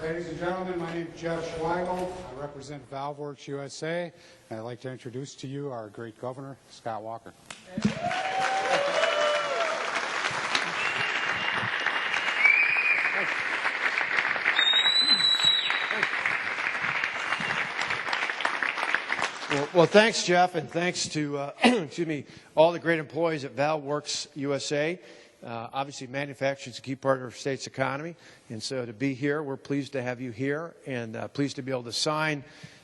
Ladies and gentlemen, my name is Jeff Schweigel. I represent ValveWorks USA, and I'd like to introduce to you our great governor, Scott Walker. Well, thanks, Jeff, and thanks to excuse me, all the great employees at ValveWorks USA. Obviously, manufacturing is a key part of our state's economy, and so to be here, we're pleased to have you here, and pleased to be able to sign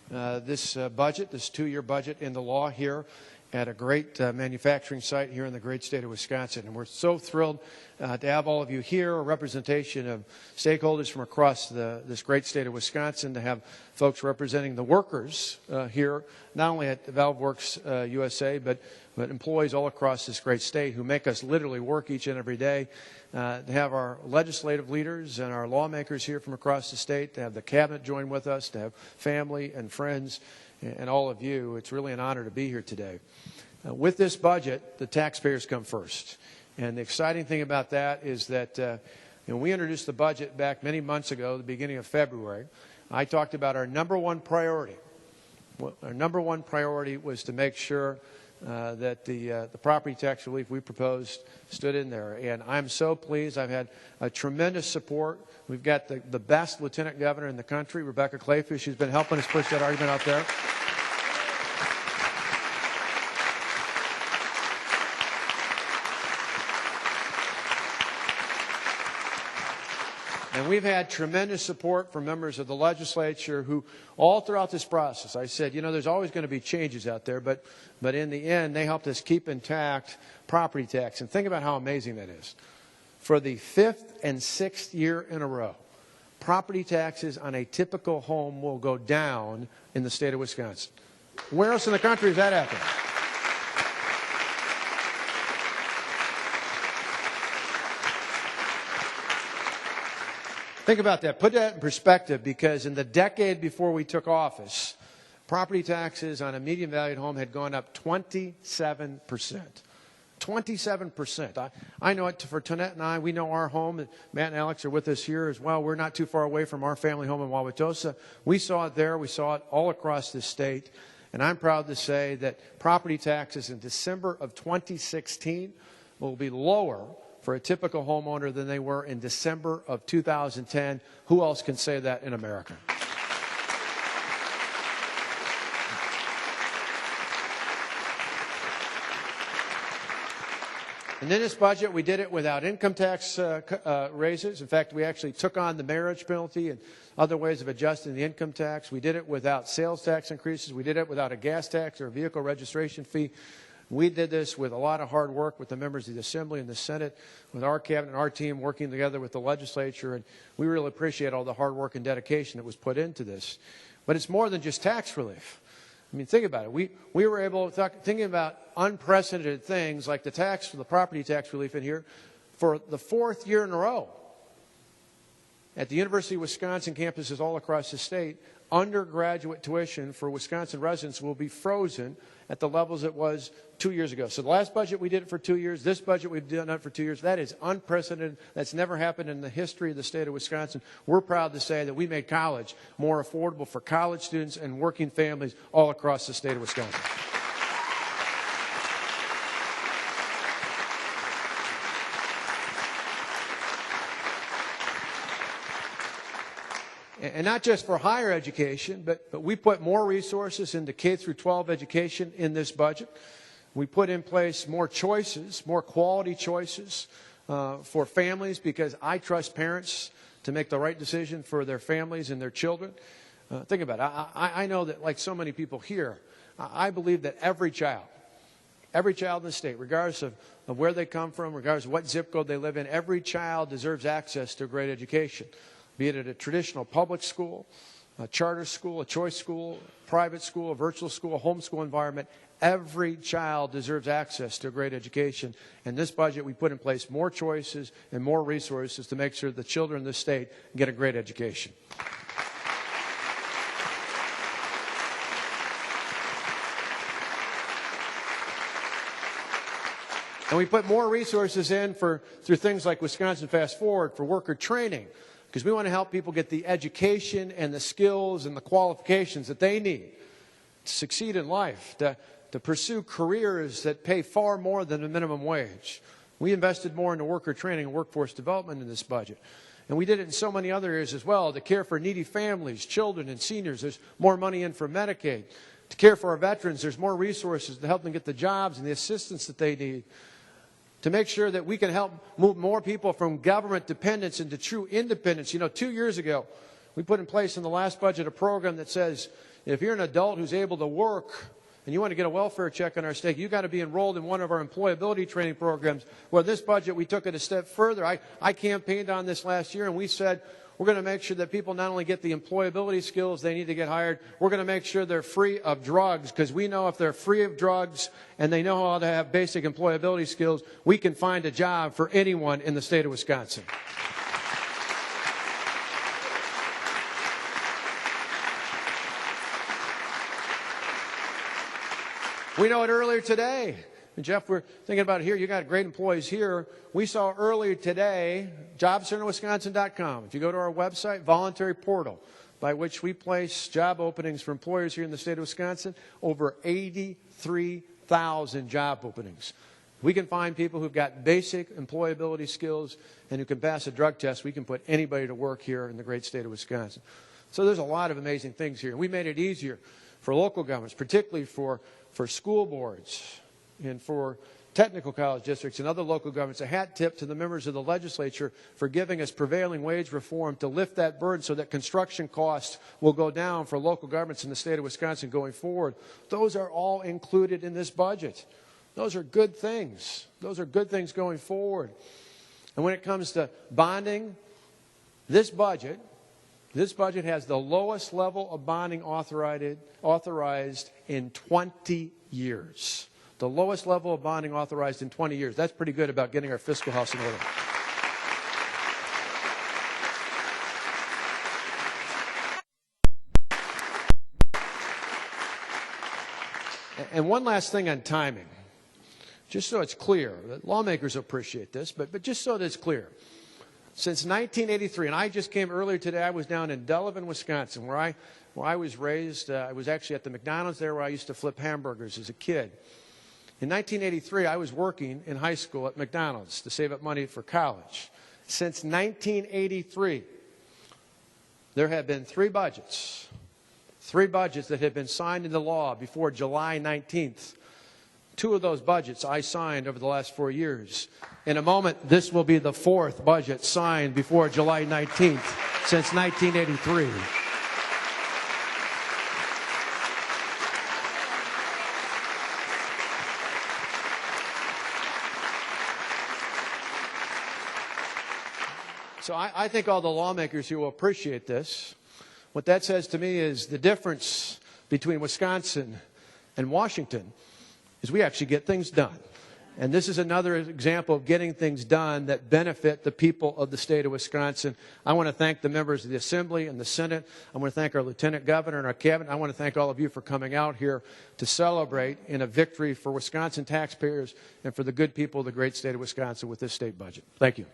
this budget, this two-year budget into law here at a great manufacturing site here in the great state of Wisconsin. And we're so thrilled to have all of you here, a representation of stakeholders from across this great state of Wisconsin, to have folks representing the workers here, not only at ValveWorks USA, but employees all across this great state who make us literally work each and every day, to have our legislative leaders and our lawmakers here from across the state, to have the cabinet join with us, to have family and friends and all of you. It's really an honor to be here today. With this budget, the taxpayers come first. And the exciting thing about that is that when we introduced the budget back many months ago, the beginning of February, I talked about our number one priority. Our number one priority was to make sure that the property tax relief we proposed stood in there. And I'm so pleased. I've had a tremendous support. We've got the best lieutenant governor in the country, Rebecca Clayfish, who's been helping us push that argument out there. And we've had tremendous support from members of the legislature who, all throughout this process, I said, you know, there's always going to be changes out there, but in the end, they helped us keep intact property tax. And think about how amazing that is. For the fifth and sixth year in a row, property taxes on a typical home will go down in the state of Wisconsin. Where else in the country has that happened? Think about that. Put that in perspective, because in the decade before we took office, property taxes on a median valued home had gone up 27%. 27%. I know it for Tonette and I. We know our home. Matt and Alex are with us here as well. We're not too far away from our family home in Wauwatosa. We saw it there. We saw it all across the state. And I'm proud to say that property taxes in December of 2016 will be lower for a typical homeowner than they were in December of 2010. Who else can say that in America? And in this budget, we did it without income tax raises. In fact, we actually took on the marriage penalty and other ways of adjusting the income tax. We did it without sales tax increases. We did it without a gas tax or a vehicle registration fee. We did this with a lot of hard work with the members of the Assembly and the Senate, with our cabinet and our team working together with the legislature, and we really appreciate all the hard work and dedication that was put into this. But it's more than just tax relief. I mean, think about it. We were able to thinking about unprecedented things like the property tax relief in here for the fourth year in a row. At the University of Wisconsin campuses all across the state, undergraduate tuition for Wisconsin residents will be frozen at the levels it was 2 years ago. So the last budget we did it for 2 years. This budget we've done it for 2 years. That is unprecedented. That's never happened in the history of the state of Wisconsin. We're proud to say that we made college more affordable for college students and working families all across the state of Wisconsin. And not just for higher education, but we put more resources into K through 12 education in this budget. We put in place more choices, more quality choices for families, because I trust parents to make the right decision for their families and their children. Think about it. I know that, like so many people here, I believe that every child in the state, regardless of where they come from, regardless of what zip code they live in, every child deserves access to a great education. Be it at a traditional public school, a charter school, a choice school, private school, a virtual school, a homeschool environment, every child deserves access to a great education. In this budget, we put in place more choices and more resources to make sure the children in this state get a great education. And we put more resources in through things like Wisconsin Fast Forward for worker training, because we want to help people get the education and the skills and the qualifications that they need to succeed in life, to pursue careers that pay far more than the minimum wage. We invested more into worker training and workforce development in this budget. And we did it in so many other areas as well. To care for needy families, children, and seniors, there's more money in for Medicaid. To care for our veterans, there's more resources to help them get the jobs and the assistance that they need. To make sure that we can help move more people from government dependence into true independence. You know, 2 years ago, we put in place in the last budget a program that says if you're an adult who's able to work and you want to get a welfare check in our state, you've got to be enrolled in one of our employability training programs. Well, this budget, we took it a step further. I campaigned on this last year, and we said we're going to make sure that people not only get the employability skills they need to get hired, we're going to make sure they're free of drugs, because we know if they're free of drugs and they know how to have basic employability skills, we can find a job for anyone in the state of Wisconsin. We know it earlier today. And Jeff, we're thinking about it here. You got great employees here. We saw earlier today, jobcenterwisconsin.com. If you go to our website, voluntary portal, by which we place job openings for employers here in the state of Wisconsin, over 83,000 job openings. We can find people who've got basic employability skills and who can pass a drug test. We can put anybody to work here in the great state of Wisconsin. So there's a lot of amazing things here. We made it easier for local governments, particularly for school boards and for technical college districts and other local governments. A hat tip to the members of the legislature for giving us prevailing wage reform to lift that burden so that construction costs will go down for local governments in the state of Wisconsin going forward. Those are all included in this budget. Those are good things. Those are good things going forward. And when it comes to bonding, this budget has the lowest level of bonding authorized in 20 years. The lowest level of bonding authorized in 20 years. That's pretty good about getting our fiscal house in order. And one last thing on timing. Just so it's clear, lawmakers appreciate this, but just so that it's clear. Since 1983, and I just came earlier today, I was down in Delavan, Wisconsin, where I was raised. I was actually at the McDonald's there where I used to flip hamburgers as a kid. In 1983, I was working in high school at McDonald's to save up money for college. Since 1983, there have been three budgets that have been signed into law before July 19th. Two of those budgets I signed over the last 4 years. In a moment, this will be the fourth budget signed before July 19th since 1983. So I think all the lawmakers here will appreciate this. What that says to me is the difference between Wisconsin and Washington is we actually get things done. And this is another example of getting things done that benefit the people of the state of Wisconsin. I want to thank the members of the Assembly and the Senate. I want to thank our Lieutenant Governor and our Cabinet. I want to thank all of you for coming out here to celebrate in a victory for Wisconsin taxpayers and for the good people of the great state of Wisconsin with this state budget. Thank you.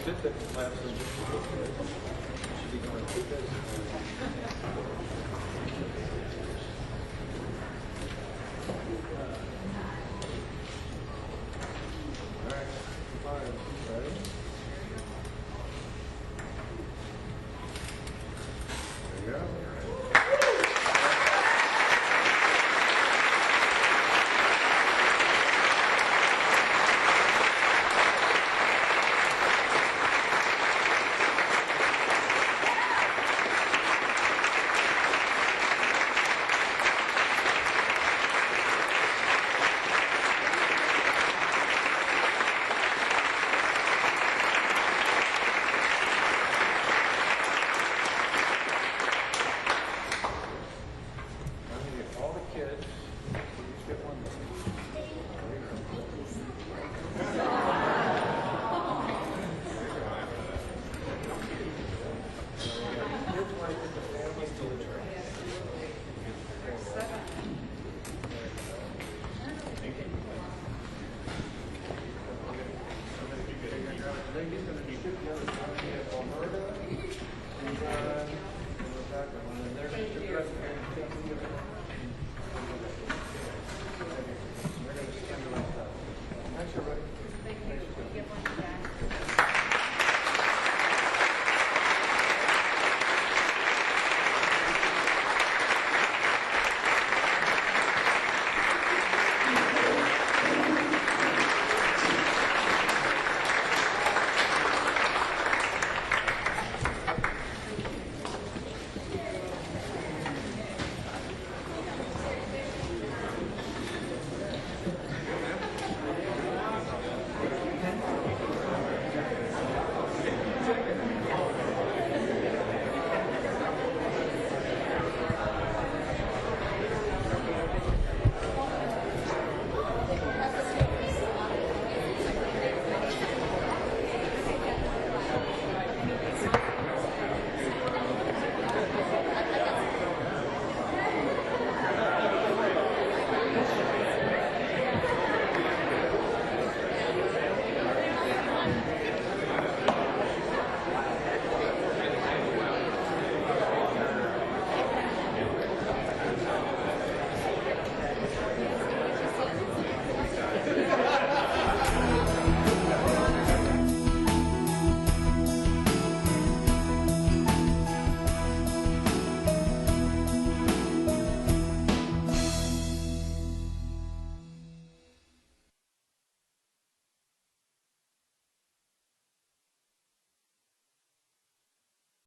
Sit there, should be going to